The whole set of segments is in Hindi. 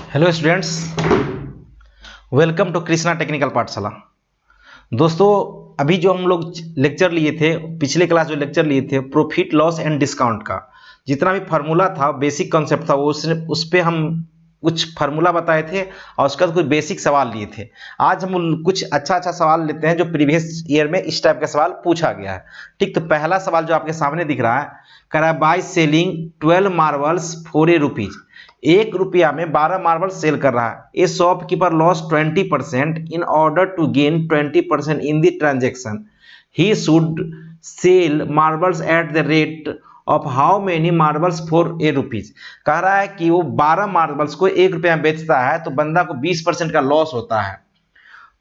Hello students, welcome to Krishna Technical Pathshala. दोस्तों, अभी जो हम लोग लेक्चर लिए थे, पिछले क्लास जो लेक्चर लिए थे प्रॉफिट लॉस एंड डिस्काउंट का, जितना भी फार्मूला था, बेसिक कॉन्सेप्ट था, उस पे हम कुछ फार्मूला बताए थे और उसका कुछ बेसिक सवाल लिए थे। आज हम कुछ अच्छा सवाल लेते हैं जो प्रीवियस ईयर में इस टाइप का सवाल पूछा गया है। ठीक, तो पहला सवाल जो आपके सामने दिख रहा है, कह रहा है बाय सेलिंग 12 मार्बल्स फॉर ₹1। 1 रुपया में 12 मार्बल सेल कर रहा है। A shopkeeper loss 20% in order to gain 20% in the transaction. He should sell marbles at the rate of how many marbles for ₹1। कह रहा है कि वो 12 मार्बल्स को 1 रुपया में बेचता है तो बंदा को 20% का लॉस होता है।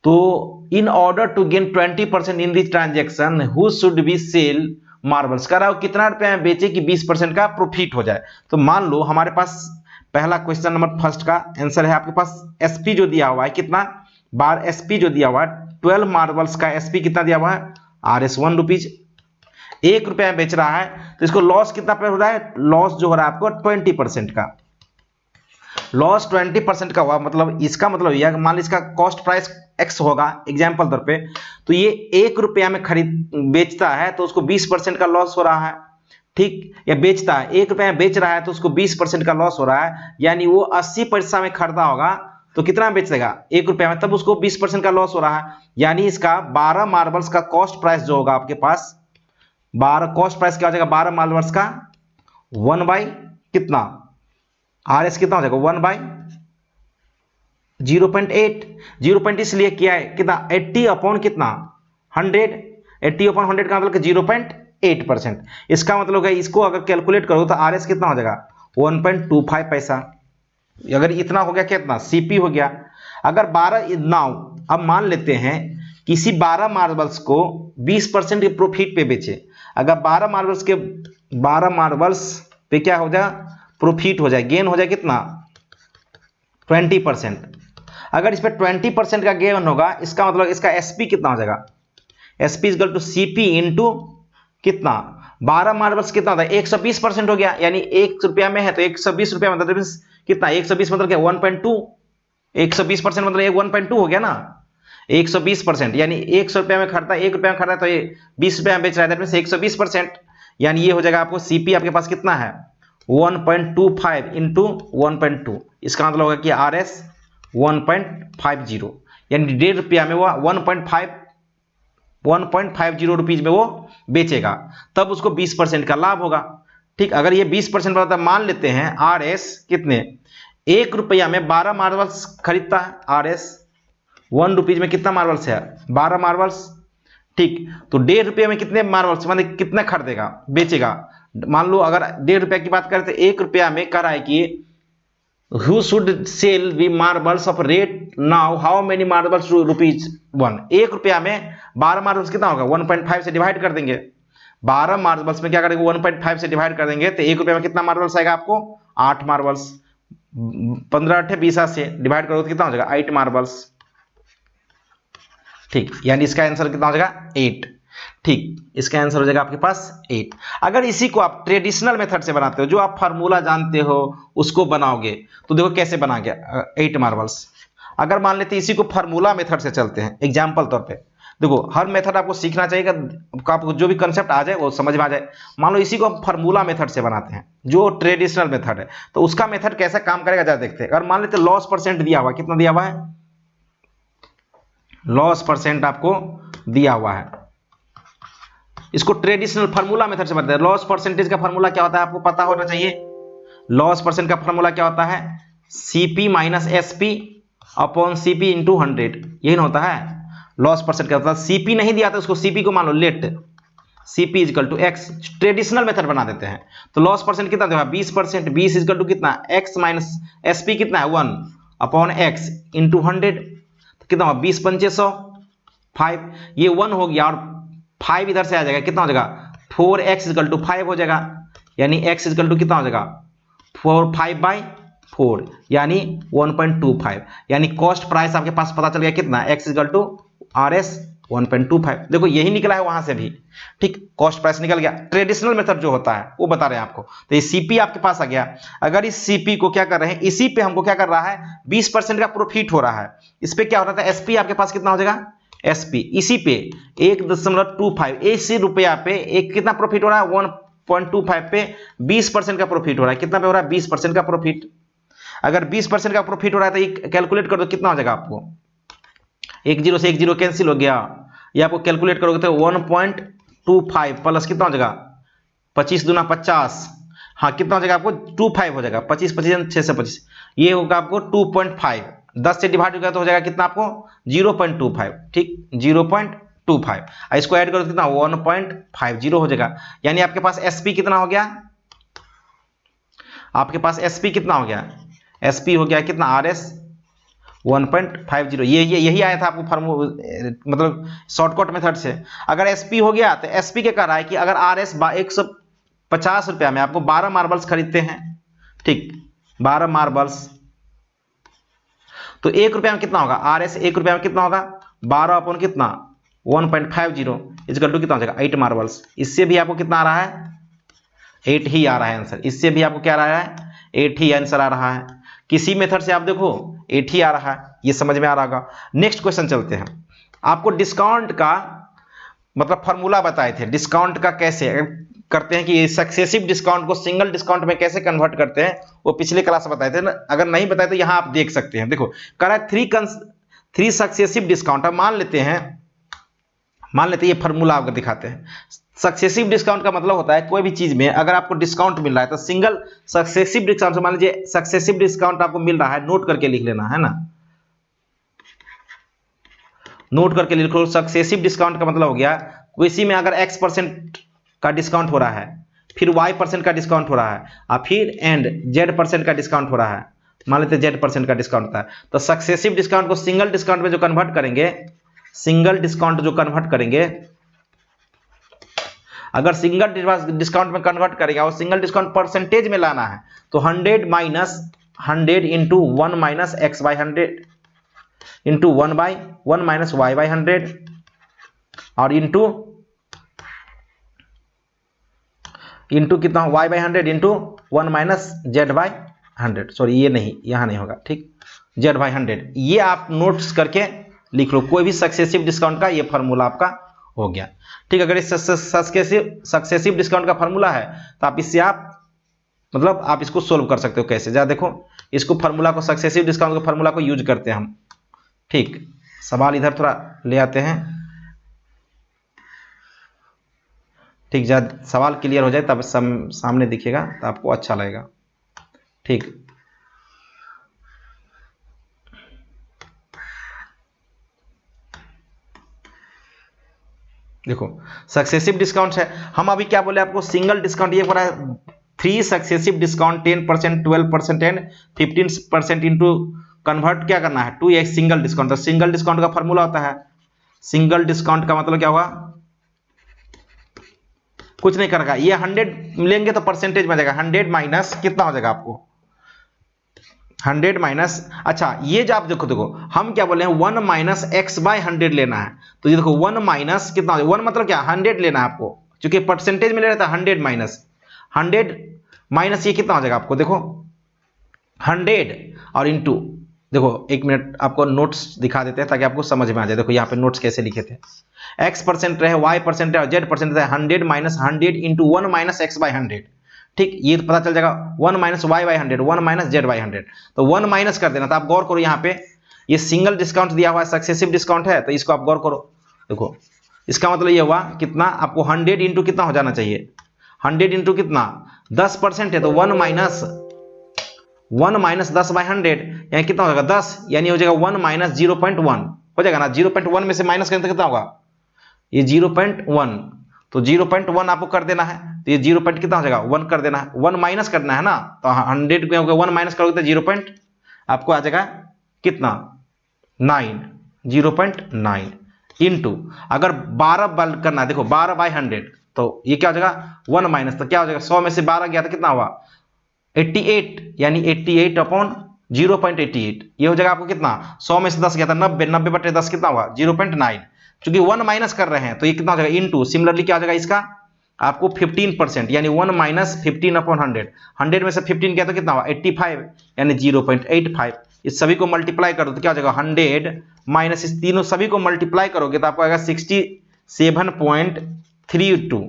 तो in order to gain 20% in this transaction who should be sell marbles. कह रहा है कितना रुपया में बेचे कि 20% का प्रॉफिट हो जाए। तो मान लो हमारे पास पहला क्वेश्चन नंबर फर्स्ट का आंसर है, आपके पास एसपी जो दिया हुआ है कितना, बार एसपी जो दिया हुआ है 12 मार्बल्स का एसपी कितना दिया हुआ है, RS ₹1। 1 रुपया में बेच रहा है तो इसको लॉस कितना पे हो रहा है, लॉस जो हो रहा है आपको 20% का। लॉस 20% का हुआ, मतलब इसका मतलब यह मान लो इसका कॉस्ट प्राइस एक्स होगा एग्जाम्पल तौर पे, तो ये 1 रुपया में खरीद बेचता है तो उसको 20% का लॉस हो रहा है। ठीक, या बेचता है 1 रुपया में बेच रहा है तो उसको 20% का लॉस हो रहा है, यानी वो 80 पैसा में खरीदा होगा तो कितना में बेचेगा 1 रुपया में, तब उसको 20% का लॉस हो रहा है। यानी इसका 12 मार्बल्स का कॉस्ट प्राइस जो होगा आपके पास, 12 कॉस्ट प्राइस क्या हो जाएगा, 12 मार्बल्स का 1 बाई कितना, RS कितना हो जाएगा 1 बाई 0.8। 0. इसलिए किया है कितना, 80 अपॉन कितना 100। 80 अपॉन 100 का मतलब 0.8%। इसका मतलब है इसको अगर कैलकुलेट करो तो RS कितना हो जाएगा 1.25 पैसा। अगर इतना हो गया कितना, CP हो गया। अगर 12 नाउ अब मान लेते हैं किसी 12 मार्बल्स को 20% के प्रॉफिट पे बेचे। अगर 12 मार्बल्स पे क्या हो जाएगा, प्रॉफिट हो जाए, गेन हो जाए कितना 20%। अगर इस पर 20% का गेन होगा, इसका मतलब इसका एसपी कितना हो जाएगा, SP equal to CP into कितना, 12 मार्बल्स कितना होता है 120% हो गया, यानी 1 रुपया में है तो 120 रुपया मतलब कितना, 120 मतलब क्या 1.2, 120% मतलब 1.2 हो गया ना, 120%, यानी 100 रुपया में खरीदा, 1 रुपया में खरीदा तो ये 20 रुपया में बेच रहा है, दैट मींस 120%, यानी ये हो जाएगा आपको सीपी आपके पास कितना है 1.25 इंटू 1.2। इसका मतलब होगा कि RS 1.50, यानी 1.5 रुपया में वो 1.50 रुपीज में वो बेचेगा, तब उसको 20% का लाभ होगा। ठीक, अगर ये 20% होता है, मान लेते हैं RS कितने, 1 रुपया में 12 मार्बल्स खरीदता है, RS 1 रुपीज में कितना मार्बल्स है 12 मार्बल्स। ठीक, तो 1.5 रुपये में कितने मार्बल्स मतलब कितना खरीदेगा बेचेगा, मान लो अगर 1.5 रुपया की बात करें तो 1 रुपया में कह रहा है कि who should sell the marbles of rate now how many marbles to ₹1। 1 रुपया में 12 मार्बल्स कितना होगा 1.5 से डिवाइड कर देंगे, 12 मार्बल्स में क्या करेंगे 1.5 से डिवाइड कर देंगे तो 1 रुपया में कितना मार्बल्स आएगा आपको 8 मार्बल्स, 15 8 20 से डिवाइड करोगे तो कितना हो जाएगा 8 मार्बल्स। ठीक, यानी इसका आंसर कितना हो जाएगा 8। ठीक, इसका आंसर हो जाएगा आपके पास 8। अगर इसी को आप ट्रेडिशनल मेथड से बनाते हो, जो आप फार्मूला जानते हो उसको बनाओगे, तो देखो कैसे बना गया 8 मार्बल्स। अगर मान लेते इसी को फार्मूला मेथड से चलते हैं, एग्जाम्पल तौर पे देखो, हर मेथड आपको सीखना चाहिए, आपको जो भी कंसेप्ट आ जाए वो समझ में आ जाए। मान लो इसी को हम फार्मूला मेथड से बनाते हैं जो ट्रेडिशनल मेथड है, तो उसका मेथड कैसे काम करेगा जरा देखते हैं। अगर मान लेते लॉस परसेंट दिया हुआ, कितना दिया हुआ है, लॉस परसेंट आपको दिया हुआ है, इसको ट्रेडिशनल फार्मूला मेथड से बताते हैं। लॉस परसेंटेज का फार्मूला क्या होता है आपको पता होना चाहिए। लॉस परसेंट का फार्मूला क्या होता है, CP minus SP upon CP into 100, यही ना होता है लॉस परसेंट का। होता है CP नहीं दिया तो उसको CP को मान लो let CP is equal to X, traditional method बना देते हैं। तो लॉस परसेंट कितना देगा 20%, 20 इजकल टू कितना X माइनस SP कितना है 1 अपॉन X इंटू 100, कितना होगा 20 पंचे 100, 5, ये 1 हो गया और 5 इधर से आ जाएगा, कितना हो जाएगा 4x इक्वल टू 5 हो जाएगा, यानी x इक्वल टू कितना हो जाएगा 5/4, यानी 1.25, यानी कॉस्ट प्राइस आपके पास पता चल गया कितना x इक्वल टू RS 1.25, देखो यही निकला है वहां से भी। ठीक, कॉस्ट प्राइस निकल गया। ट्रेडिशनल मेथड जो होता है वो बता रहे हैं आपको। तो ये सीपी आपके पास आ गया। अगर इस सीपी को क्या कर रहे हैं, इसी पे हमको क्या कर रहा है, 20% का प्रॉफिट हो रहा है। इस पे क्या हो रहा था, एसपी आपके पास कितना हो जाएगा, एसपी इसी पे 1.25, इसी रुपया पे एक कितना प्रॉफिट हो रहा है, 1.25 पे 20% का प्रॉफिट हो रहा है। कितना पे हो रहा है, 20% का प्रॉफिट। अगर 20% का प्रॉफिट हो रहा है तो ये कैलकुलेट कर दो कितना हो जाएगा आपको, एक जीरो से एक जीरो कैंसिल हो गया। ये आपको कैलकुलेट करोगे तो 1.25 प्लस कितना हो जाएगा, 25 दूना 50, हाँ कितना हो जाएगा आपको 25 हो जाएगा। 25 25 6 से 25, ये होगा आपको 2.5। 10 से डिवाइड होगा तो हो जाएगा कितना आपको 0.25। ठीक, 0.25, इसको ऐड करो तो कितना 1.50 हो जाएगा। यानी आपके पास एसपी कितना हो गया, आपके पास एसपी कितना हो गया, एसपी हो गया कितना आरएस 1.50। यही आया था आपको फॉर्मूला, मतलब शॉर्टकट मेथड से। अगर एसपी हो गया तो एसपी क्या कर रहा है कि अगर आरएस 150 रुपया में आपको 12 मार्बल्स खरीदते हैं, ठीक 12 मार्बल्स, तो 1 रुपया में कितना होगा, आरएस 1 रुपया में कितना होगा, 12 अपॉन कितना 1.50 इजकल टू कितना हो जाएगा 8 मार्बल्स। इससे भी आपको कितना आ रहा है, 8 ही आ रहा है आंसर। इससे भी आपको क्या आ रहा है, 8 ही आंसर आ रहा है। किसी मेथड से आप देखो 8 ही आ रहा है, ये समझ में आ रहा होगा। नेक्स्ट क्वेश्चन चलते हैं। आपको डिस्काउंट का मतलब फॉर्मूला बताए थे, डिस्काउंट का कैसे करते हैं कि सक्सेसिव डिस्काउंट को सिंगल डिस्काउंट में कैसे कन्वर्ट करते हैं, वो पिछले क्लास बताए थे ना। अगर नहीं बताए तो यहां आप देख सकते हैं। देखो कह रहा है 3 सक्सेसिव डिस्काउंट। अब मान लेते हैं ये फॉर्मूला आपको दिखाते हैं। सक्सेसिव डिस्काउंट का मतलब होता है कोई भी चीज में अगर आपको डिस्काउंट मिल रहा है तो सिंगल सक्सेसिव डिस्काउंट, मान लीजिए सक्सेसिव डिस्काउंट आपको मिल रहा है, नोट करके लिख लेना है ना, नोट करके लिख लो। सक्सेसिव डिस्काउंट का मतलब हो गया किसी में अगर x% का डिस्काउंट हो रहा है, फिर y% का डिस्काउंट हो रहा है, और फिर एंड z% का डिस्काउंट हो रहा है, मान लेते हैं z% का डिस्काउंट होता है, तो सक्सेसिव डिस्काउंट को सिंगल डिस्काउंट में जो कन्वर्ट करेंगे, सिंगल डिस्काउंट जो कन्वर्ट करेंगे, अगर सिंगल डिस्काउंट में कन्वर्ट करेंगे और सिंगल डिस्काउंट परसेंटेज में लाना है तो 100 minus 100 into 1 minus x by 100 into 1 minus y by 100 और इंटू कितना y by 100 into 1 minus z by 100। Sorry ये नहीं, यहां नहीं होगा, ठीक जेड बाई 100। ये आप नोट्स करके लिख लो। कोई भी सक्सेसिव डिस्काउंट का ये फॉर्मूला आपका हो गया। ठीक, अगर इस सक्सेसिव डिस्काउंट का फॉर्मूला है तो आप इससे आप मतलब आप इसको सोल्व कर सकते हो। कैसे, जरा देखो इसको फॉर्मूला को, सक्सेसिव डिस्काउंट के फॉर्मूला को यूज करते हैं हम। ठीक, सवाल इधर थोड़ा ले आते हैं। ठीक, जब सवाल क्लियर हो जाए तब सामने दिखेगा तो आपको अच्छा लगेगा। ठीक, देखो सक्सेसिव डिस्काउंट है। हम अभी क्या बोले आपको, सिंगल डिस्काउंट। ये बोला है 3 successive discount 10%, 12% and 15% into convert क्या करना है टू एक सिंगल डिस्काउंट। तो सिंगल डिस्काउंट का फॉर्मूला होता है, सिंगल डिस्काउंट का मतलब क्या होगा, कुछ नहीं करेगा, ये 100 लेंगे तो परसेंटेज में जाएगा। 100 माइनस कितना हो जाएगा आपको, 100 माइनस, अच्छा ये जो आप देखो हम क्या बोले हैं 1 माइनस एक्स बाई 100 लेना है। तो ये देखो 1 माइनस कितना, 1 मतलब क्या 100 लेना है आपको, क्योंकि परसेंटेज में ले रहा था 100 माइनस 100 माइनस ये कितना हो जाएगा आपको, देखो 100 और इंटू, देखो एक मिनट आपको नोट्स दिखा देते हैं ताकि आपको समझ में आ जाए। देखो यहाँ पे नोट्स कैसे लिखे थे, x% रहे, y% रहे और z% रहे, 100 minus 100 into 1 minus x by 100। ठीक, ये तो पता चल जाएगा 1 minus y by 100, 1 minus z by 100। तो 1 माइनस कर देना। तो आप गौर करो यहाँ पे ये सिंगल डिस्काउंट दिया हुआ है, सक्सेसिव डिस्काउंट है, तो इसको आप गौर करो। देखो इसका मतलब ये हुआ कितना, आपको 100 इंटू कितना हो जाना चाहिए, 100 इंटू कितना 10% है, तो 1 माइनस 10 बाई 100 यानी कितना हो जाएगा 10, यानी हो जाएगा 1 माइनस 0.1 हो जाएगा ना। 0.1 में से माइनस करें तो कितना होगा, ये 0.1, तो 0.1 आपको कर देना है। तो ये 0 पॉइंट कितना हो जाएगा 1 कर देना है, 1 माइनस करना है ना। तो 100 में होगा 1 माइनस करोगे तो 0 पॉइंट आपको आ जाएगा कितना 9, 0.9 इंटू, अगर 12 बल करना है, देखो 12 बाई 100 तो ये क्या हो जाएगा 1 माइनस, तो क्या हो जाएगा 100 में से 12 गया तो कितना हुआ 88, यानी 88 अपॉन 0.88 ये हो जाएगा आपको कितना, 100 में से 10 गया था 90, 90 बटे 10 कितना हुआ 0.9। चूंकि 1 माइनस कर रहे हैं तो ये कितना हो जाएगा इनटू, सिमिलरली क्या हो जाएगा इसका आपको 15%, यानी 1 माइनस 15 अपॉन 100, 100 में से 15 किया तो कितना हुआ 85, यानी 0.85। इस सभी को मल्टीप्लाई कर दो तो क्या हो जाएगा 100 माइनस इस तीनों सभी को मल्टीप्लाई करोगे तो आपको आएगा 67.32,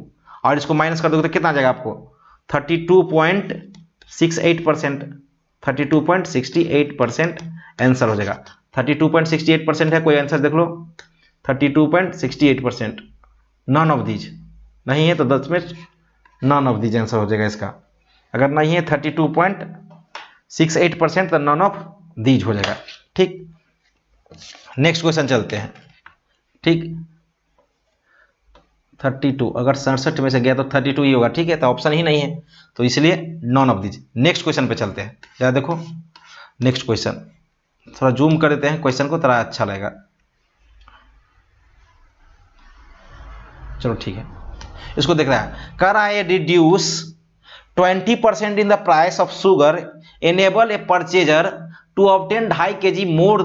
और इसको माइनस कर दोगे तो कितना आ जाएगा आपको 32.68%, 32.68% आंसर हो जाएगा। 32.68% है, कोई आंसर देख लो। 32.68%, नॉन ऑफ दीज नहीं है तो 10 में नॉन ऑफ दीज आंसर हो जाएगा इसका। अगर नहीं है 32.68% तो नॉन ऑफ दीज हो जाएगा। ठीक, नेक्स्ट क्वेश्चन चलते हैं। ठीक, 32 अगर 67 में से गया तो 32 ही होगा। ठीक है, तो ऑप्शन ही नहीं है तो इसलिए none of these. Next question पे चलते हैं, जरा देखो नेक्स्ट क्वेश्चन, थोड़ा जूम कर देते हैं क्वेश्चन को, थोड़ा अच्छा लगेगा। चलो ठीक है, इसको देख रहा है, कह रहा है reduce 20% in the price of sugar enable a purchaser to obtain 2.5 kg more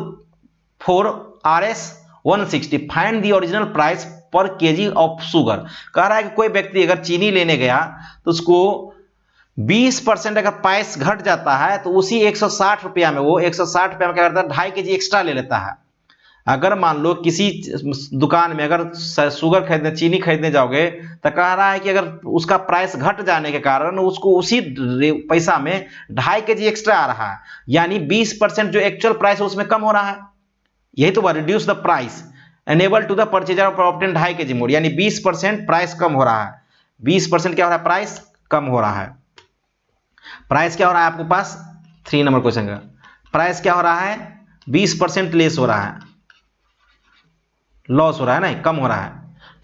for RS 160, find the original price per KG of sugar. कह रहा है कि कोई व्यक्ति अगर चीनी लेने गया तो उसको 20% अगर प्राइस घट जाता है तो उसी 160 रुपया में, वो 160 रुपया में क्या करता है 2.5 kg एक्स्ट्रा ले लेता है। अगर मान लो किसी दुकान में अगर शुगर खरीदने, चीनी खरीदने जाओगे तो कह रहा है कि अगर उसका प्राइस घट जाने के कारण उसको उसी पैसा में 2.5 kg एक्स्ट्रा आ रहा है, यानी 20% जो एक्चुअल प्राइस है उसमें कम हो रहा है। यही तो reduce the price enable to the purchaser of obtain 2.5 kg more, यानी 20% प्राइस कम हो रहा है। 20% क्या हो रहा है, प्राइस कम हो रहा है। प्राइस क्या हो रहा है आपके पास 3 नंबर क्वेश्चन का, प्राइस क्या हो रहा है 20% लेस हो रहा है, लॉस हो रहा है, नहीं कम हो रहा है।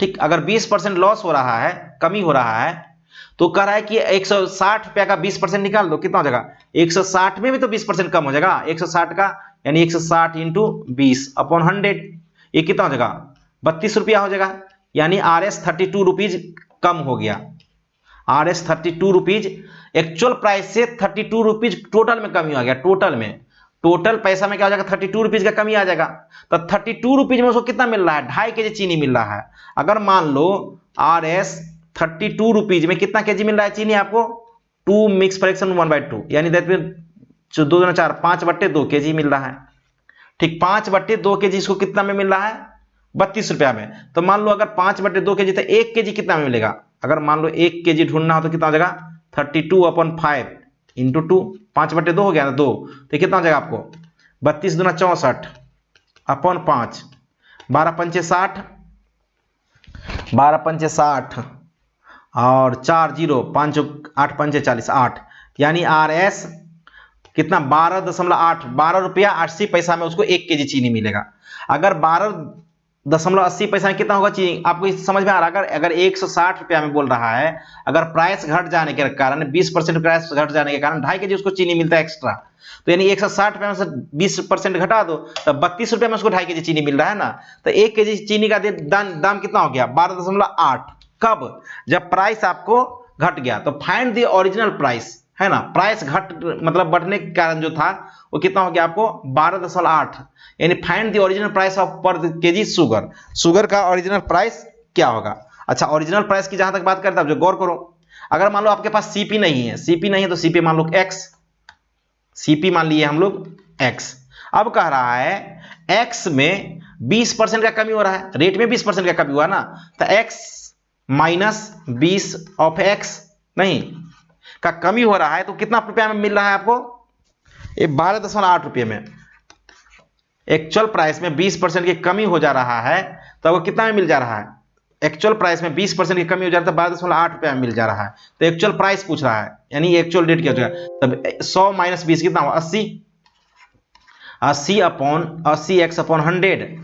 ठीक, अगर 20% लॉस हो रहा है, कमी हो रहा है, तो कह रहा है कि 160 रुपया का 20% निकाल दो, कितना हो जाएगा 160 में भी तो 20% कम हो जाएगा 160 का, यानी 160 इंटू 20 अपॉन 100, ये कितना हो जाएगा 32 रुपया हो जाएगा, यानी RS 32 रुपीज कम हो गया। RS 32 रुपीज एक्चुअल प्राइस से 32 रुपीज टोटल में कमी आ गया। टोटल पैसा में क्या हो जाएगा 32 रुपीज का कमी आ जाएगा। तो 32 रुपीज में उसको कितना मिल रहा है 2.5 kg चीनी मिल रहा है। अगर मान लो RS 32 रुपीज में कितना केजी मिल रहा है चीनी आपको 2 मिक्स फ्रैक्शन 1/2, यानी दैट मीन 2 दूना 4, 5/2 kg मिल रहा है। ठीक, 5/2 kg इसको कितना में मिल रहा है 32 रुपया में। तो मान लो अगर 5/2 kg तो 1 kg कितना में मिलेगा, अगर मान लो 1 kg ढूंढना हो तो कितना हो जाएगा 32/5 इंटू 2, 5/2 हो गया ना 2, तो कितना हो जाएगा आपको 32 दूना 64 अपॉन 5, 12 पंचे 60, 12 पंचे 60 और 4 0 5 8 पंचे 40, 8, यानी RS कितना 12.8, 12 रुपया 80 पैसा में उसको 1 kg चीनी मिलेगा। अगर 12.80 पैसा में कितना होगा चीनी, आपको समझ में आ रहा है। अगर 160 रुपया में बोल रहा है, अगर प्राइस घट जाने के कारण 20% प्राइस घट जाने के कारण 2.5 kg उसको चीनी मिलता है एक्स्ट्रा, तो यानी 160 रुपया में से 20% घटा दो तो 32 रुपया में उसको 2.5 kg चीनी मिल रहा है ना। तो 1 kg चीनी का दाम कितना हो गया 12.8, कब जब प्राइस आपको घट गया। तो फाइंड द ओरिजिनल प्राइस, है ना, प्राइस घट मतलब बढ़ने के कारण जो था वो कितना हो गया आपको 12.8, यानी find the original price of पर केजी शुगर। शुगर का ओरिजिनल प्राइस क्या होगा। अच्छा, ओरिजिनल प्राइस की जहां तक बात करते हैं जो गौर करो, अगर मान लो आपके पास सीपी नहीं है, सीपी नहीं है तो सीपी मान लो x, सीपी मान लिए हम लोग x। अब कह रहा है x में 20% का कमी हो रहा है, रेट में 20% का कमी हुआ ना, तो x माइनस 20 ऑफ x नहीं का कमी हो रहा है, तो कितना रुपया में मिल रहा है आपको ये 12.8 रुपये में। एक्चुअल प्राइस में 20% की कमी हो जा रहा है तो वो कितना में मिल जा रहा है, एक्चुअल प्राइस में 20% की कमी हो जा रहा है तो 12.8 रुपया में मिल जा रहा है। तो एक्चुअल प्राइस पूछ रहा है, यानी एक्चुअल रेट क्या हो जाएगा, तब 100 माइनस 20 कितना हुआ 80, 80 upon 80 x upon 100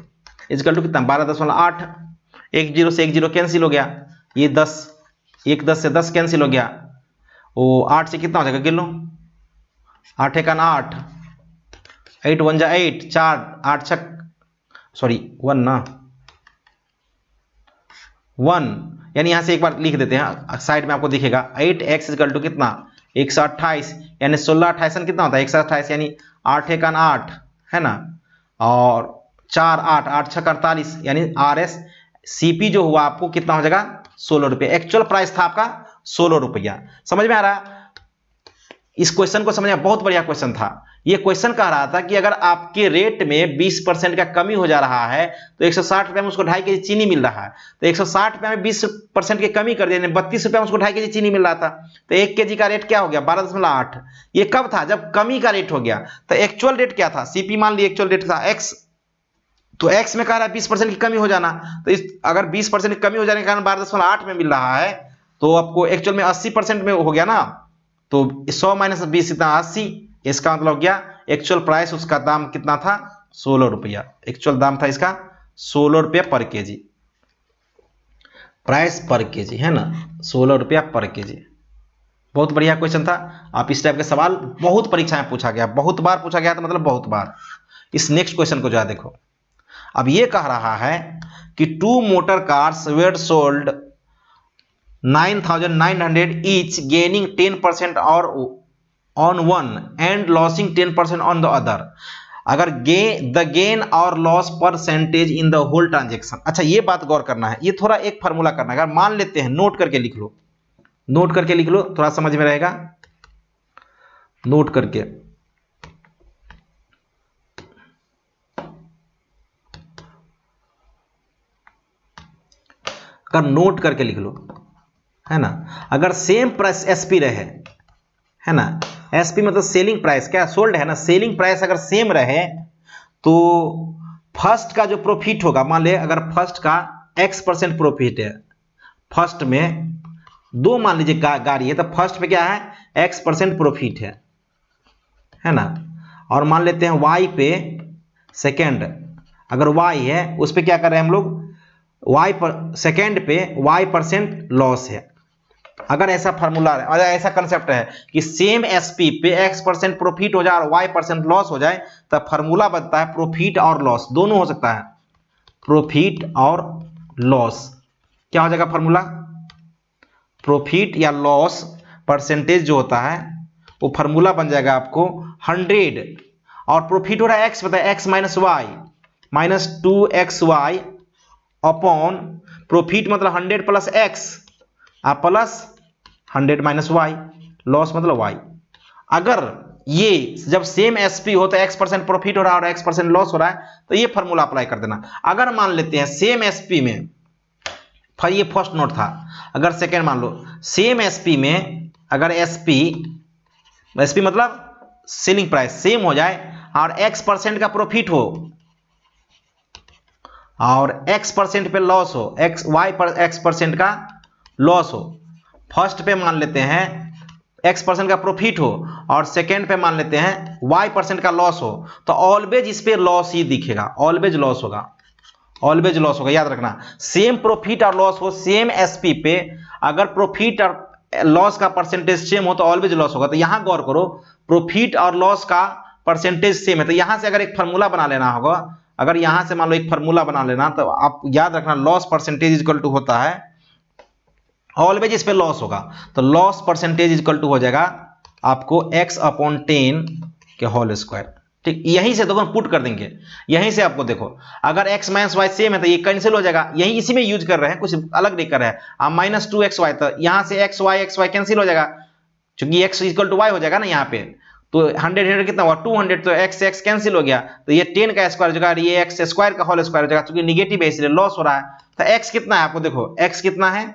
is equal to कितना 12.8, 1 0 से 1 0 कैंसिल हो गया, ये 10, 1 10 से 10 कैंसिल हो गया, वो 8 से कितना हो जाएगा गिन लो, 8 1 8, 8 1 जा 8, 4 8 6 सॉरी 1 ना 1, यानी यहां से एक बार लिख देते हैं साइड में आपको दिखेगा 8x इक्वल टू कितना 128, यानी 16 28 कितना होता है 128, यानी 8 1 8 है ना, और 4 8 8 6 48 यानी RS CP जो हुआ आपको कितना हो जाएगा 16 रुपये। एक्चुअल प्राइस था आपका 16 रुपया। समझ में आ रहा? इस क्वेश्चन को समझना, बहुत बढ़िया क्वेश्चन था। ये क्वेश्चन कह रहा था कि अगर आपके रेट में 20% का कमी हो जा रहा है तो 160 रुपये में उसको 2.5 केजी चीनी मिल रहा है, तो 160 रुपये में 20% की कमी कर दिया, 32 रुपये में उसको 2.5 केजी चीनी मिल रहा था, तो 1 केजी का रेट क्या हो गया 12.8। ये कब था? जब कमी का रेट हो गया। तो एक्चुअल रेट क्या था? सीपी मान ली एक्चुअल रेट था एक्स, तो एक्स में कह रहा है 20% की कमी हो जाना, तो इस अगर 20% की कमी हो जाने के कारण 12.8 में मिल रहा है तो आपको एक्चुअल में 80% में हो गया ना, तो 100 माइनस 20 इतना 80। इसका मतलब गया एक्चुअल प्राइस उसका दाम कितना था 16 रुपया। एक्चुअल दाम था इसका 16 रुपया पर केजी, प्राइस पर केजी है ना, 16 रुपया पर केजी। बहुत बढ़िया क्वेश्चन था। आप इस टाइप के सवाल बहुत परीक्षा में पूछा गया, बहुत बार पूछा गया, तो मतलब बहुत बार। इस नेक्स्ट क्वेश्चन को जो देखो, अब ये कह रहा है कि 2 motor cars were sold 9,900 each, gaining 10% और on one and losing 10% on the other. अगर द गेन और loss percentage in the whole transaction. अच्छा, ये बात गौर करना है, ये थोड़ा एक फार्मूला करना है। अगर मान लेते हैं, नोट करके लिख लो, नोट करके लिख लो, थोड़ा समझ में रहेगा, नोट करके। अगर नोट करके लिख लो, है ना, अगर सेम प्राइस एसपी रहे, है ना, एसपी मतलब सेलिंग प्राइस, क्या सोल्ड है ना, सेलिंग प्राइस अगर सेम रहे तो फर्स्ट का जो प्रॉफिट होगा, मान ले अगर फर्स्ट का x% प्रॉफिट है, फर्स्ट में 2 मान लीजिए गाड़ी है, तो फर्स्ट में क्या है x% प्रॉफिट है ना, और मान लेते हैं y पे सेकेंड, अगर y है उस पे क्या कर रहे हैं हम लोग, y पर सेकेंड पे y% लॉस है। अगर ऐसा फार्मूला है, अगर ऐसा कंसेप्ट है कि सेम एसपी पे x% प्रॉफिट हो जाए और y% लॉस हो जाए, तब फार्मूला बनता है प्रॉफिट और लॉस, दोनों हो सकता है, प्रॉफिट और लॉस। क्या हो जाएगा फार्मूला? प्रॉफिट या लॉस परसेंटेज जो होता है वो फार्मूला बन जाएगा आपको 100, और प्रॉफिट हो रहा है x, बताए x minus y minus 2xy upon profit मतलब 100 plus x plus 100 minus y, loss मतलब y। अगर ये जब सेम एसपी हो तो x% प्रॉफिट हो रहा है और x% लॉस हो रहा है, तो ये फॉर्मूला अप्लाई कर देना। अगर मान लेते हैं सेम एसपी में, फिर ये फर्स्ट नोट था, अगर सेकेंड मान लो सेम एसपी में, अगर एसपी मतलब सेलिंग प्राइस सेम हो जाए और x% का प्रॉफिट हो और x% पे लॉस हो, y पर x% का लॉस हो, फर्स्ट पे मान लेते हैं x% का प्रॉफिट हो और सेकेंड पे मान लेते हैं y% का लॉस हो, तो ऑलवेज इस पे लॉस ही दिखेगा, ऑलवेज लॉस होगा, ऑलवेज लॉस होगा। याद रखना, सेम प्रॉफिट और लॉस हो सेम एसपी पे, अगर प्रॉफिट और लॉस का परसेंटेज सेम हो तो ऑलवेज लॉस होगा। तो यहां गौर करो, प्रॉफिट और लॉस का परसेंटेज सेम है, तो यहां से अगर एक फार्मूला बना लेना होगा, अगर यहां से मान लो एक फार्मूला बना लेना, तो आप याद रखना लॉस परसेंटेज इक्वल टू होता है, ऑलवेज इस पे लॉस होगा, तो लॉस परसेंटेज इक्वल टू हो जाएगा आपको x/10 के होल स्क्वायर। ठीक, यहीं से देखो पुट कर देंगे, यहीं से आपको देखो, अगर x माइनस वाई सेम है तो ये कैंसिल हो जाएगा, यही इसी में यूज कर रहे हैं, कुछ अलग नहीं कर रहे हैं। आप माइनस 2xy, तो यहां से xy कैंसिल हो जाएगा, क्योंकि x इक्वल टू वाई हो जाएगा ना यहाँ पे, तो 100 कितना हुआ 200, तो x कैंसिल हो गया, तो ये 10 का स्क्वायर हो जाएगा, ये x स्क्वायर का होल स्क्वायर हो जाएगा, क्योंकि निगेटिव है इसलिए लॉस हो रहा है। तो x कितना है आपको देखो, x कितना है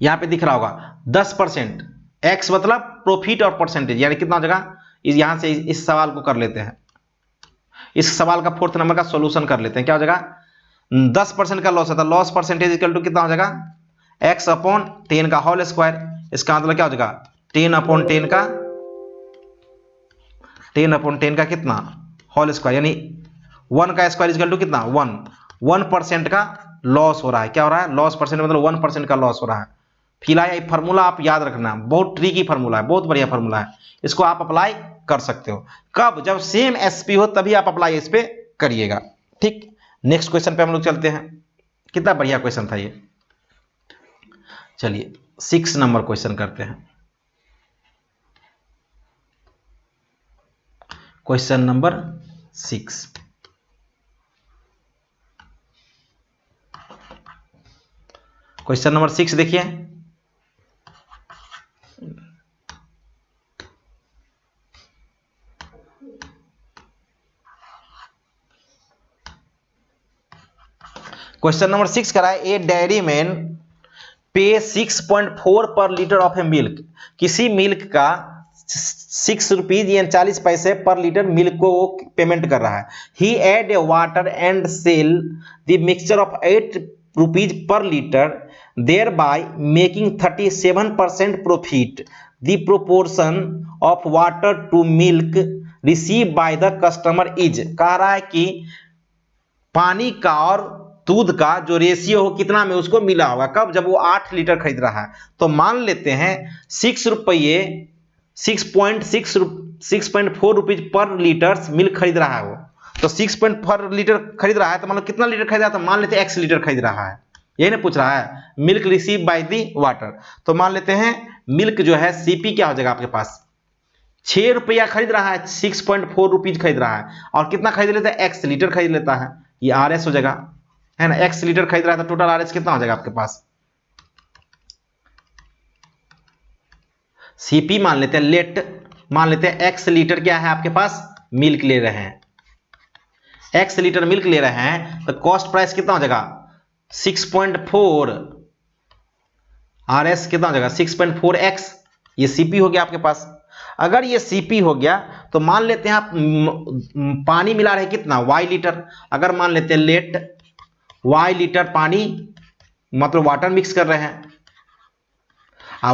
यहाँ पे दिख रहा होगा 10%, x मतलब प्रॉफिट और परसेंटेज, यानी कितना हो जाएगा, यहां से इस सवाल को कर लेते हैं, इस सवाल का 4th नंबर का सॉल्यूशन कर लेते हैं। क्या हो जाएगा, 10% का लॉस है, तो लॉस परसेंटेज इक्वल टू कितना हो जाएगा x/10 का होल स्क्वायर। इसका मतलब क्या हो जाएगा 10/10 का 10/10 का कितना होल स्क्वायर, यानी 1 का स्क्वायर इक्वल टू कितना 1, 1% का लॉस हो रहा है। क्या हो रहा है, लॉस परसेंट मतलब 1% का लॉस हो रहा है। फिलहाल ये फार्मूला आप याद रखना, बहुत ट्रिकी फार्मूला है, बहुत बढ़िया फार्मूला है, इसको आप अप्लाई कर सकते हो। कब, जब सेम एसपी हो तभी आप अप्लाई इस पे करिएगा। ठीक, नेक्स्ट क्वेश्चन पे हम लोग चलते हैं। कितना बढ़िया क्वेश्चन था ये। चलिए 6 नंबर क्वेश्चन करते हैं। क्वेश्चन नंबर 6, क्वेश्चन नंबर 6 देखिए। क्वेश्चन नंबर 6 करा है, ए डेयरी मैन पे 6.4 पर लीटर ऑफ ए मिल्क। किसी मिल्क का 6 रुपीज या 40 पैसे पर लीटर मिल्क को वो पेमेंट कर रहा है। He add a water and sell the mixture of 8 rupees per litre, thereby making 37% profit. The proportion of water to milk receive by the customer is. कह रहा है कि पानी का और दूध का जो रेशियो हो कितना में उसको मिला होगा, कब, जब वो 8 लीटर खरीद रहा है। तो मान लेते हैं 6.4 रुपीज पर लीटर मिल्क खरीद रहा है वो। तो 6.4 लीटर खरीद रहा है तो मतलब कितना लीटर खरीद रहा है, तो मान लेते हैं x लीटर खरीद रहा है। यही ना पूछ रहा है, milk receive by the water. तो मान लेते हैं मिल्क जो है सीपी क्या हो जाएगा आपके पास, 6 रुपया खरीद रहा है, 6.4 रुपीज खरीद रहा है, और कितना खरीद लेता है, x लीटर खरीद लेता है, ये RS हो जाएगा, है ना। x लीटर खरीद रहा है तो टोटल RS कितना हो जाएगा आपके पास, सीपी मान लेते हैं, लेट मान लेते हैं x लीटर क्या है आपके पास, मिल्क ले रहे हैं, x लीटर मिल्क ले रहे हैं, तो कॉस्ट प्राइस कितना हो जाएगा 6.4, RS कितना हो जाएगा 6.4x, ये सीपी हो गया आपके पास। अगर ये सीपी हो गया तो मान लेते हैं आप पानी मिला रहे कितना, y लीटर। अगर मान लेते हैं लेट y लीटर पानी, मतलब वाटर मिक्स कर रहे हैं,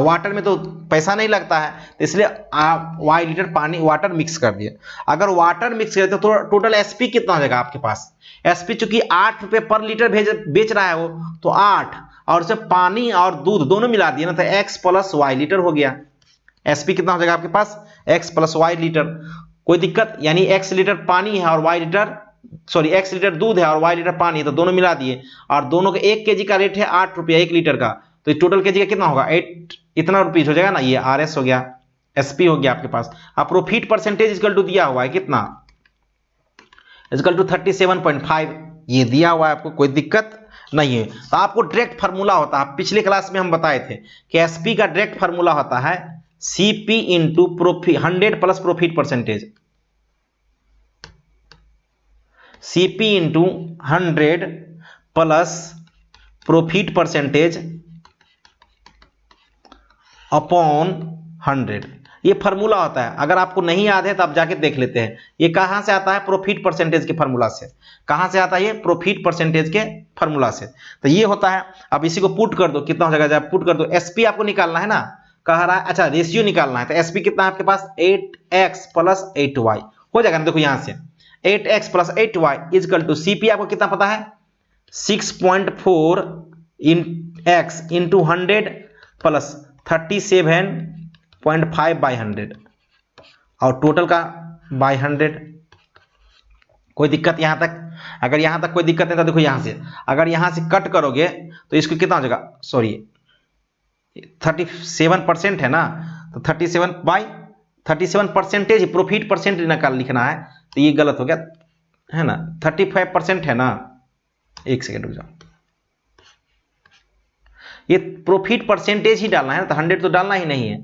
वाटर में तो पैसा नहीं लगता है, तो इसलिए आप y लीटर पानी वाटर मिक्स कर दिए। अगर वाटर मिक्स करते तो टोटल एसपी कितना हो जाएगा आपके पास, एसपी चूंकि 8 रुपये पर लीटर बेच रहा है वो, तो 8 और उसे पानी और दूध दोनों मिला दिए ना, तो x प्लस वाई लीटर हो गया। एसपी कितना हो जाएगा आपके पास, x प्लस वाई लीटर। कोई दिक्कत, यानी x लीटर पानी है और y litre, sorry x litre दूध है और y लीटर पानी है, तो दोनों मिला दिए, और दोनों के 1 kg का रेट है 8 रुपया 1 लीटर का, तो टोटल केजी का कितना होगा 8 इतना रुपीज हो जाएगा ना, ये RS हो गया, SP हो गया आपके पास। अब प्रॉफिट परसेंटेज इक्वल टू दिया हुआ है कितना, इक्वल टू 37.5, ये दिया हुआ है आपको, कोई दिक्कत नहीं है। तो आपको डायरेक्ट फार्मूला होता है, पिछले क्लास में हम बताए थे कि SP का डायरेक्ट फार्मूला होता है CP into profit 100 plus profit percentage, CP into 100 plus profit percentage upon 100, ये फार्मूला होता है। अगर आपको नहीं याद है तो आप जाके देख लेते हैं, ये कहां से आता है, प्रॉफिट परसेंटेज के फार्मूला से। कहां से आता है ये, प्रॉफिट परसेंटेज के फार्मूला से। तो ये होता है। अब इसी को पुट कर दो, कितना हो जाएगा, जब पुट कर दो, एसपी आपको निकालना है ना, कह रहा है, अच्छा रेशियो निकालना है, तो एसपी कितना है आपके पास 8x प्लस 8y हो जाएगा ना। देखो यहां से 8x plus 8y is equal to CP आपको कितना पता है 6.4 x इंटू 100 प्लस 37.5 बाई 100 और टोटल का बाई 100। कोई दिक्कत यहां तक, अगर यहां तक कोई दिक्कत नहीं तो देखो यहां से, अगर यहां से कट करोगे तो इसको कितना हो जाएगा, सॉरी 37% है ना, तो 37 बाई 37 परसेंटेज प्रॉफिट परसेंट निकाल लिखना है, तो ये गलत हो गया है ना, 35% है ना, एक सेकेंड रुक जाओ, ये प्रॉफिट परसेंटेज ही डालना है ना, तो 100 तो डालना ही नहीं है,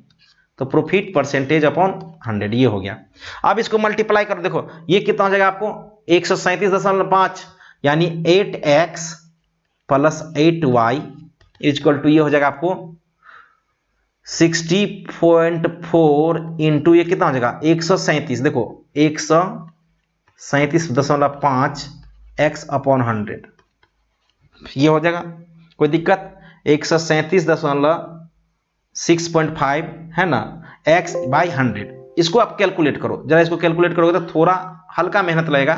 तो प्रॉफिट परसेंटेज अपॉन 100 ये हो गया। अब इसको मल्टीप्लाई करो, देखो ये कितना हो जाएगा आपको 137.5, यानी 8x plus 8y equal to ये हो जाएगा आपको 60.4 इंटू ये कितना हो जाएगा 137, देखो 137.5 x अपॉन 100 ये हो जाएगा। कोई दिक्कत, 137.6.5 है ना, x बाई 100, इसको आप कैलकुलेट करो जरा, इसको कैलकुलेट करोगे तो थोड़ा हल्का मेहनत लगेगा,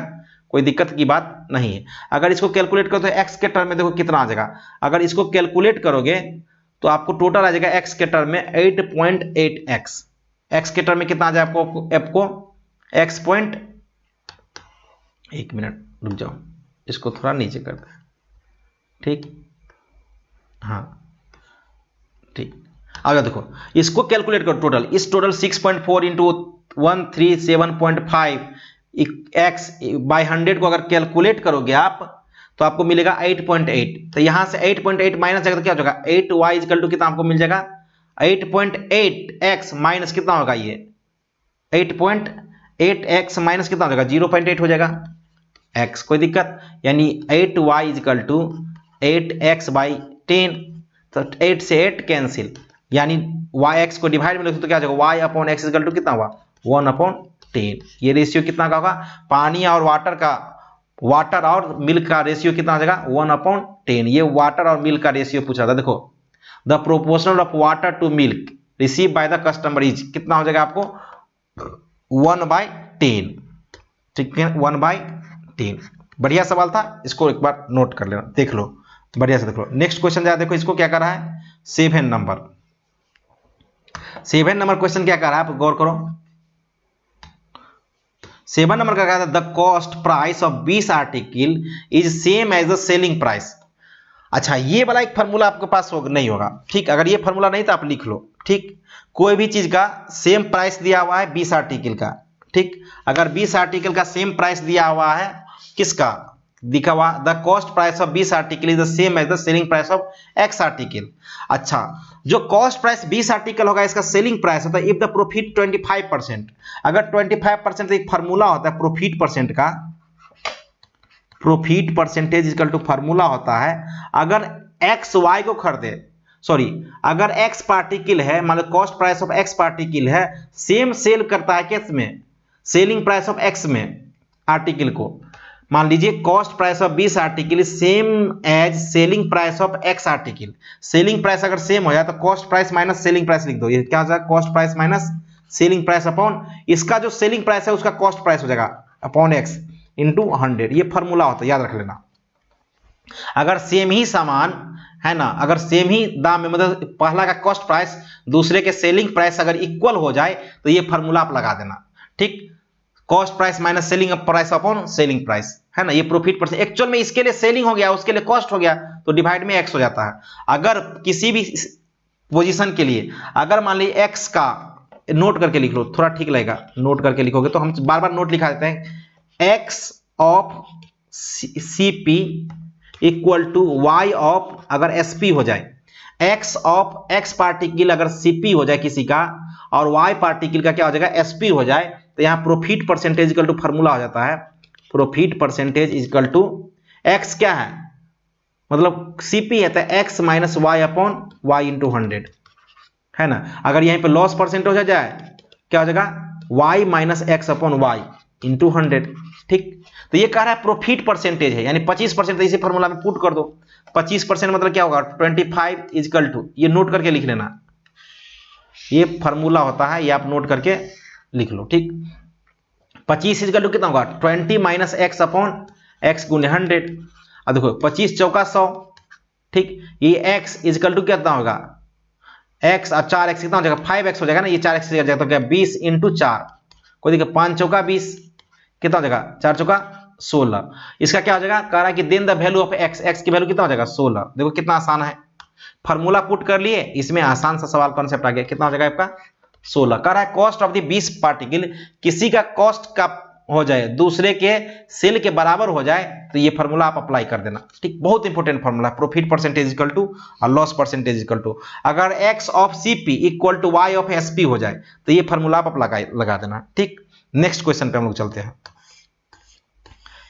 कोई दिक्कत की बात नहीं है। अगर इसको कैलकुलेट करो तो x के टर्म में देखो कितना आ जाएगा, अगर इसको कैलकुलेट करोगे तो आपको टोटल आ जाएगा x के टर्म में 8.8x, x के टर्म में कितना आ जाएगा आपको x पॉइंट, एक मिनट रुक जाओ, इसको थोड़ा नीचे कर दे, ठीक, हाँ ठीक। आगे देखो इसको कैलकुलेट करो टोटल, इस टोटल 6.4 इंटू 137.5 x बाई 100 को अगर कैलकुलेट करोगे आप तो आपको मिलेगा 8.8। तो यहां से 8.8 माइनस जाएगा तो क्या हो जाएगा 8y इक्वल टू कितना आपको मिल जाएगा 8.8x माइनस कितना होगा ये 8.8x माइनस कितना हो जाएगा 0.8 हो जाएगा x, कोई दिक्कत, यानी 8y equal to 8x by 10। तो 8 से 8 कैंसिल, यानी yx को डिवाइड में लिखो तो क्या हो जाएगा y upon x equal to कितना हुआ 1/10। ये रेशियो कितना का होगा, पानी और वाटर और मिल्क का रेशियो कितना हो जाएगा 1/10। ये वाटर और मिल्क का रेशियो पूछा था। देखो the proportional of water to milk receive by the customer is कितना हो जाएगा आपको 1/10। ठीक है 1/10। बढ़िया सवाल था, इसको एक बार नोट कर लेना, देख लो बढ़िया से देख लो। नेक्स्ट क्वेश्चन जाए, देखो इसको क्या कर रहा है 7 नंबर क्वेश्चन क्या कर रहा है आप गौर करो। 7 नंबर का क्या था, the cost price of 20 article is same as the selling price. अच्छा ये वाला एक फार्मूला आपके पास नहीं होगा, ठीक, अगर ये फार्मूला नहीं तो आप लिख लो, ठीक, कोई भी चीज का सेम प्राइस दिया हुआ है 20 आर्टिकल का, ठीक, अगर 20 आर्टिकल का सेम प्राइस दिया हुआ है किसका दिखा हुआ the cost price of 20 article is the same as the selling price of x article. अच्छा जो कॉस्ट प्राइस 20 आर्टिकल होगा इसका सेलिंग प्राइस होता है इफ द प्रॉफिट 25%। अगर 25% एक फार्मूला होता है प्रॉफिट परसेंट का, profit percentage equal to formula होता है अगर x y को खरीदे, सॉरी अगर x पार्टिकल है, मान लो cost price of x particle है, सेम सेल करता है किस में सेलिंग प्राइस ऑफ x में आर्टिकल को, मान लीजिए cost price of 20 article same as selling price of x article. Selling price अगर सेम हो जाए तो cost price minus selling price लिख दो, ये क्या हो जाएगा cost price minus selling price upon इसका जो सेलिंग प्राइस है उसका कॉस्ट प्राइस हो जाएगा अपॉन x इंटू 100। ये फॉर्मूला होता है, याद रख लेना। अगर सेम ही सामान है ना, अगर सेम ही दाम में मतलब पहला का कॉस्ट प्राइस दूसरे के सेलिंग प्राइस अगर इक्वल हो जाए तो ये फॉर्मूला आप लगा देना, ठीक, cost price minus selling price upon selling price, है ना, ये प्रॉफिट परसेंट। एक्चुअल में इसके लिए सेलिंग हो गया उसके लिए कॉस्ट हो गया तो डिवाइड में x हो जाता है। अगर किसी भी पोजीशन के लिए अगर मान लीजिए x का, नोट करके लिख लो थोड़ा ठीक लगेगा, नोट करके लिखोगे तो हम बार बार नोट लिखा देते हैं, x of CP equal to y of अगर SP हो जाए, x ऑफ x पार्टिकल अगर CP हो जाए किसी का और y पार्टिकल का क्या हो जाएगा SP हो जाए, तो यहाँ profit percentage equal to formula हो जाता है profit percentage equal to x क्या है मतलब CP है तो x minus y upon y into 100, है ना। अगर यहीं पे लॉस परसेंट हो जाए क्या हो जाएगा y minus x upon y into 100, ठीक। तो ये कह रहा है प्रॉफिट परसेंटेज है यानी 25%, तो इसी फॉर्मूला में पुट कर दो। 25% मतलब क्या होगा 25 इक्वल टू, ये नोट करके लिख लेना, ये फार्मूला होता है, ये आप नोट करके लिख लो, ठीक। 25 इक्वल टू कितना होगा 20 माइनस एक्स अपॉन एक्स गुने 100। अब देखो 25 चौका 100, ठीक, ये x इक्वल टू कितना होगा x और 4x कितना हो जाएगा 5x हो जाएगा ना, ये 4x से जाएगा तो क्या 20 इंटू 4, कोई देखिए 5 चौका 20 कितना हो जाएगा 4 चौका 16। इसका क्या हो जाएगा कह रहा है कि then the value of x की वैल्यू कितना हो जाएगा 16। देखो कितना आसान है, फार्मूला पुट कर लिए, इसमें आसान सा सवाल कॉन्सेप्ट आ गया, कितना हो जाएगा आपका 16। कह रहा है कॉस्ट ऑफ द 20 पार्टिकल, किसी का कॉस्ट का हो जाए दूसरे के सेल के बराबर हो जाए तो ये फार्मूला आप अप्लाई कर देना, ठीक। बहुत important formula, profit percentage equal to और लॉस परसेंटेज इक्वल टू। अगर x of CP equal to y of SP हो जाए तो ये फार्मूला आप लगा देना, ठीक। नेक्स्ट क्वेश्चन पे हम लोग चलते हैं,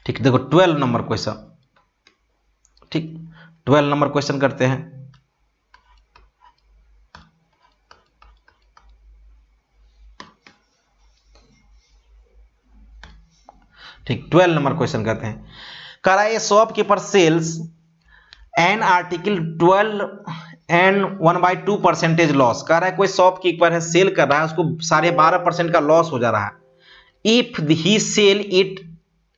ठीक। देखो 12 नंबर क्वेश्चन, ठीक, 12 नंबर क्वेश्चन करते हैं। ठीक 12 नंबर क्वेश्चन करते हैं। कह रहा है ये shopkeeper sells an article 12 and 1/2% loss. कह रहा है कोई शॉपकीपर है सेल कर रहा है, उसको 12.5% का लॉस हो जा रहा है। इफ ही सेल इट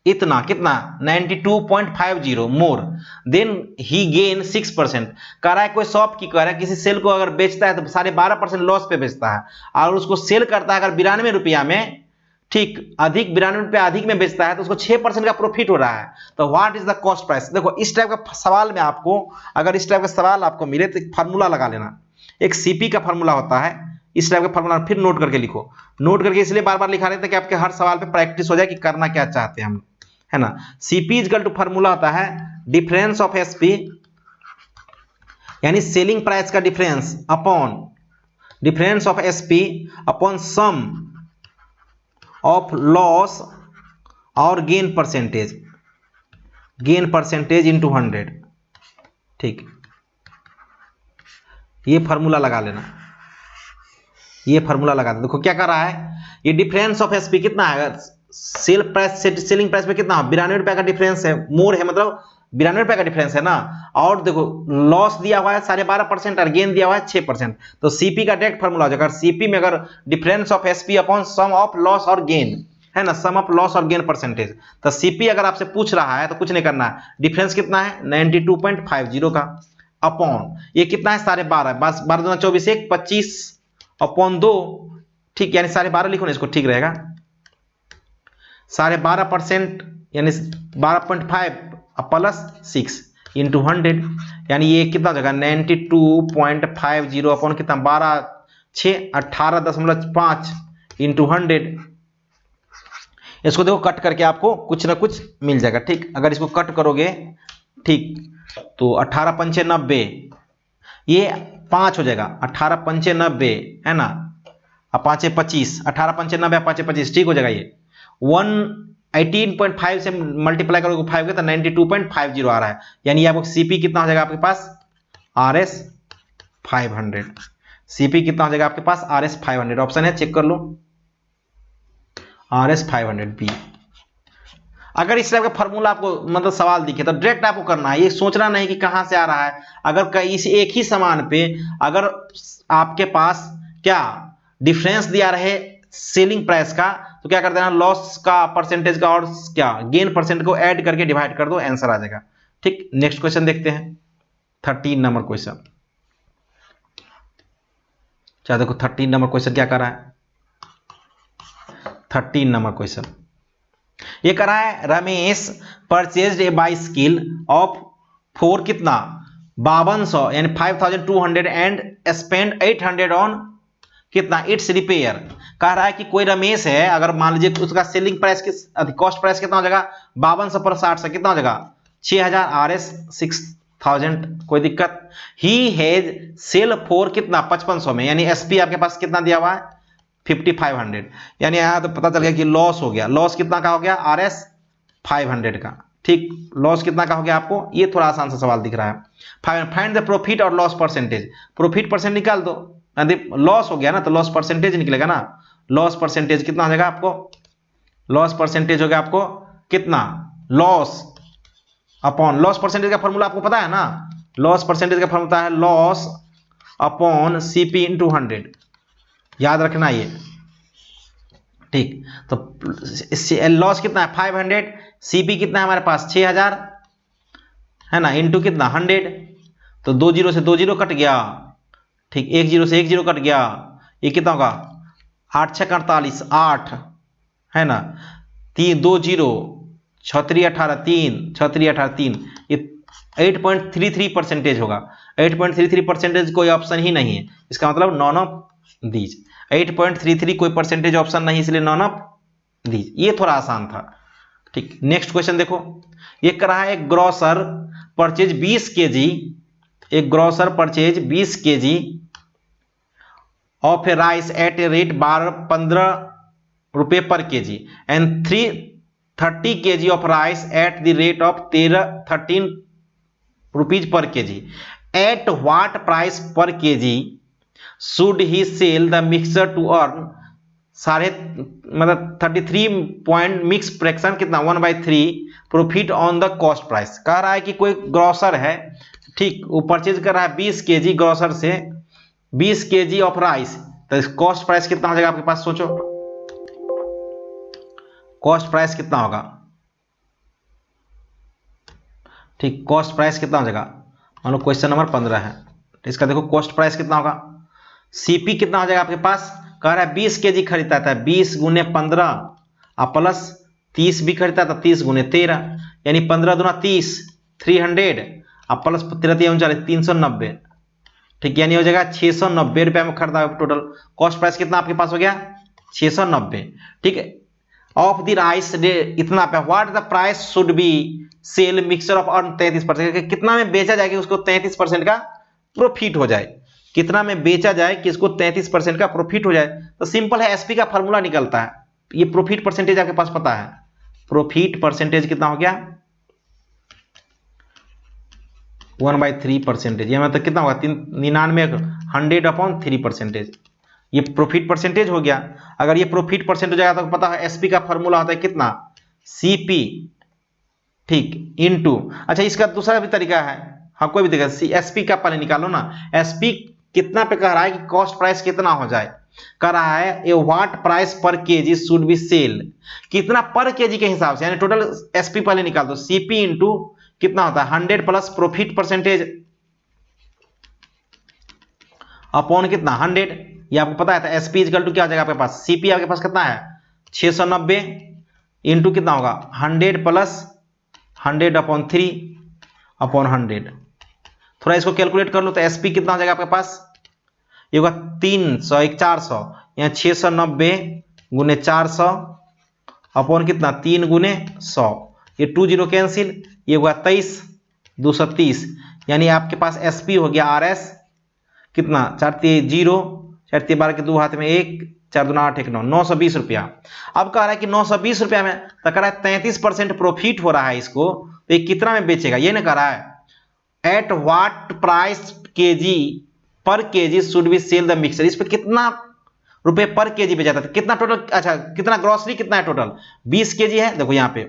इतना कितना 92.50 मोर देन ही गेन 6%। कह रहा है कोई शॉपकीपर है किसी सेल को अगर बेचता है तो 12.5% लॉस पे बेचता है और उसको सेल करता है अगर 92 रुपया में, ठीक, अधिक 92 रुपया अधिक में बेचता है तो उसको 6% का प्रॉफिट हो रहा है। तो what is the cost price. देखो इस टाइप का सवाल में आपको, अगर इस टाइप का सवाल आपको मिले तो एक फार्मूला लगा लेना, एक CP का फार्मूला होता है, इस टाइप का फार्मूला फिर नोट करके लिखो। नोट करके इसलिए बार बार लिखा रहे थे कि आपके हर सवाल पे प्रैक्टिस हो जाए कि करना क्या चाहते हैं हम, है ना। CP इक्वल टू फार्मूला होता है डिफरेंस ऑफ एसपी यानी सेलिंग प्राइस का difference upon difference of SP upon sum of loss और गेन परसेंटेज इंटू 100। ठीक, ये फार्मूला लगा लेना, ये फार्मूला लगा दो। देखो क्या कर रहा है, ये डिफरेंस ऑफ एसपी कितना है, सेलिंग प्राइस में कितना 92 रुपए का डिफरेंस है, मोर है मतलब 92 रुपए का डिफरेंस है ना। और देखो लॉस दिया हुआ है 12.5% और गेन दिया हुआ है 6%। तो सीपी का डायरेक्ट फार्मूला हो जाएगा, सीपी में अगर difference of SP upon sum of loss और गेन है ना, सम ऑफ लॉस और गेन परसेंटेज। तो सीपी अगर आपसे पूछ रहा है तो कुछ नहीं करना है, डिफरेंस कितना है 92.50 का अपॉन ये कितना है 12.5, बस 12 दूना 24 1 25 अपॉन 2। ठीक, यानी 12.5 लिखो ना, इसको ठीक रहेगा। 12.5% यानी 12.5 प्लस 6 इंटू 100, यानी ये कितना हो जाएगा 92.50 अपॉन कितना 12 6 18.5 इंटू 100। इसको देखो कट करके आपको कुछ ना कुछ मिल जाएगा। ठीक, अगर इसको कट करोगे ठीक तो 18 पंचे 90, ये 5 हो जाएगा, 18 पंचे 90 है ना, और 5 25, 18 पंचे 90 5 25, ठीक हो जाएगा। ये 118.5 से मल्टीप्लाई करोगे 5 के तो 92.50 आ रहा है, यानी आपको सीपी कितना हो जाएगा आपके पास RS 500। सीपी कितना हो जाएगा आपके पास RS 500, ऑप्शन है चेक कर लो RS 500 बी। अगर इस तरह का फॉर्मूला आपको मतलब सवाल दिखे तो डायरेक्ट आपको करना है, ये सोचना नहीं कि कहां से आ रहा है। अगर इस एक ही सामान पे अगर आपके पास क्या डिफरेंस दिया रहे सेलिंग प्राइस का तो क्या कर देना, लॉस का परसेंटेज का और क्या गेन परसेंट को ऐड करके डिवाइड कर दो, आंसर आ जाएगा। ठीक, नेक्स्ट क्वेश्चन देखते हैं 13 नंबर क्वेश्चन। चलो देखो 13 नंबर क्वेश्चन क्या कर रहा है। 13 नंबर क्वेश्चन ये कर रहा है, Ramesh purchased A bicycle of 4 कितना 5200 यानी 5200 एंड स्पेंड 800 ऑन कितना इट्स रिपेयर। कह रहा है कि कोई रमेश है, अगर मान लीजिए उसका सेलिंग प्राइस कॉस्ट प्राइस कितना हो जाएगा 5200 पर 60 से कितना हो जाएगा 6000 RS 6000, कोई दिक्कत। ही हैज सेल फॉर कितना 5500 में, यानी एसपी आपके पास कितना दिया हुआ है 5500, यानी यहां तो पता चल गया कि लॉस हो गया। लॉस कितना का हो गया RS 500 का। ठीक, लॉस कितना का हो गया आपको, ये थोड़ा आसान सा सवाल दिख रहा है। फाइंड द प्रॉफिट और लॉस परसेंटेज, प्रॉफिट परसेंट निकाल दो, लॉस हो गया ना तो लॉस परसेंटेज निकलेगा ना। लॉस परसेंटेज कितना हो जाएगा आपको, लॉस परसेंटेज हो गया आपको कितना लॉस अपॉन, लॉस परसेंटेज का फॉर्मूला आपको पता है ना, लॉस परसेंटेज का फॉर्मूला है लॉस अपॉन सीपी इंटू 100, याद रखना ये। ठीक, तो लॉस कितना है 500, सीपी कितना है हमारे पास 6000 है ना, इंटू कितना 100, तो 2 जीरो से 2 जीरो कट गया। ठीक, 1 जीरो से 1 जीरो कट गया, ये कितना होगा 8 6 48 8 है ना, 3 2 जीरो 6 3 18 3 6 3 18 3, ये 8.33% होगा। 8.33% कोई ऑप्शन ही नहीं है, इसका मतलब नॉन ऑफ दीज। 8.33 कोई परसेंटेज ऑप्शन नहीं, इसलिए नॉन ऑफ दीज। ये थोड़ा आसान था। ठीक, नेक्स्ट क्वेश्चन देखो, ये कर रहा है एक ग्रोसर परचेज 20 kg, एक grocer purchase 20 kg of a rice at a rate 15 रुपए per kg and 30 kg of rice at the rate of 13 rupees per kg, at what price per kg should he sell the mixture to earn मतलब 33 पॉइंट मिक्स फ्रैक्शन कितना 1/3 profit on the cost price. कह रहा है कि कोई ग्रोसर है, ठीक, वो परचेज कर रहा है 20 kg ग्रोसर से 20 kg ऑफ राइस, तो कॉस्ट प्राइस कितना हो जाएगा आपके पास, सोचो कॉस्ट प्राइस कितना होगा। ठीक, कॉस्ट प्राइस कितना हो जाएगा, मान लो क्वेश्चन नंबर 15 है, इसका देखो कॉस्ट प्राइस कितना होगा। सीपी कितना हो जाएगा आपके पास, कह रहा है 20 kg खरीदता था, 20 गुने 15 और प्लस 30 भी खरीदता था 30 गुने 13, यानी 15 दूना 30 300 और प्लस 13 390। ठीक, यानी हो जाएगा 690 रुपये में खरीदा टोटल। कॉस्ट प्राइस कितना आपके पास हो गया 690। ठीक है, ऑफ द राइस डे इतना पे, what the price should be sell mixture of earn 33%, कितना में बेचा जाए कि उसको 33% का प्रॉफिट हो जाए, कितना में बेचा जाए कि इसको 33% का प्रॉफिट हो जाए। तो सिंपल है, एसपी का फॉर्मूला निकलता है, ये प्रॉफिट परसेंटेज आपके पास पता है, प्रॉफिट परसेंटेज कितना हो गया 1/3%, ये मतलब कितना होगा 99 100/3%, ये प्रॉफिट परसेंटेज हो गया। अगर ये प्रॉफिट परसेंट हो जाएगा तो पता है एसपी का फॉर्मूला होता है कितना, सीपी, ठीक, इनटू, अच्छा इसका दूसरा भी तरीका है, हाँ कोई भी तरीका, एसपी का पहले निकालो ना, एसपी कितना पे कह रहा है कि कॉस्ट प्राइस कितना हो जाए, कह रहा है ए what price per KG should be cell, कितना पर केजी के हिसाब से, यानी टोटल एसपी पहले निकाल दो, सीपी इंटू कितना होता है 100 प्लस प्रॉफिट परसेंटेज अपॉन कितना 100, ये आपको पता है था, एसपी इक्वल टू क्या हो जाएगा आपके पास, सीपी आपके पास कितना है 690 इंटू कितना होगा 100 प्लस 100/3 अपॉन 100, थोड़ा इसको कैलकुलेट कर लो तो एसपी कितना हो जाएगा आपके पास, ये होगा 300 एक 400, यहाँ 690 गुने 400 अपॉन कितना 3 गुने 100, ये 20 कैंसिल, ये होगा 23 230, यानी आपके पास एसपी हो गया आरएस कितना 4 3 0 4 3 12 के 2 हाथ में 1 4 2 8 1 9 920 रुपया। अब कह रहा है कि 920 रुपया में तो कह रहा है 33% प्रॉफिट हो रहा है इसको, तो ये कितना में बेचेगा, ये ना कह रहा है at what price KG per KG should be sell the mixture, इस पे कितना रुपए पर केजी बेचा था, कितना टोटल, अच्छा कितना ग्रोसरी कितना है टोटल 20 केजी है, देखो यहाँ पे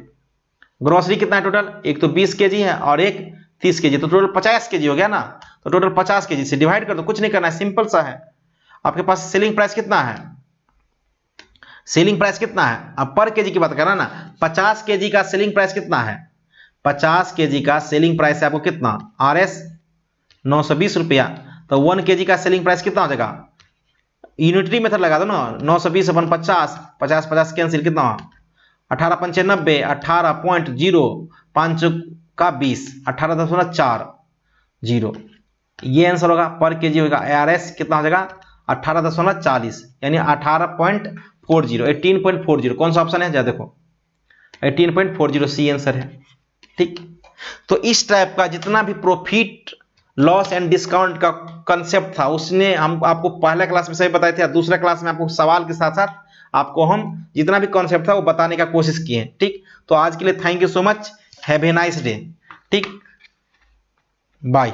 ग्रोसरी कितना है टोटल, एक तो 20 केजी है और एक 30 केजी, तो टोटल 50 केजी हो गया ना, तो टोटल 50 केजी से डिवाइड कर दो, कुछ नहीं करना है, सिंपल सा है। आपके पास सेलिंग प्राइस कितना है, सेलिंग प्राइस कितना है, अब पर केजी की बात कर रहा ना, 50 केजी का सेलिंग प्राइस कितना है, 50 केजी का सेलिंग प्राइस है आपको कितना आरएस 920 रुपया, तो 1 केजी का सेलिंग प्राइस कितना हो जाएगा, यूनिटरी मेथड लगा दो ना, 920 अपन 50 50 50 कैंसिल, कितना 18×95 18.0 का 20 18.40, ये आंसर होगा पर केजी होगा, आरएस कितना हो जाएगा 18.40, यानी 18.40 18.40, कौन सा ऑप्शन है जा देखो 18.40 सी आंसर है, ठीक। तो इस टाइप का जितना भी प्रॉफिट लॉस एंड डिस्काउंट का कंसेप्ट था उसने हम आपको पहला क्लास में सही बताए थे, दूसरा क्लास में आपको सवाल के साथ साथ आपको हम जितना भी कॉन्सेप्ट था वो बताने का कोशिश किए, ठीक। तो आज के लिए thank you so much, have a nice day, ठीक, बाय।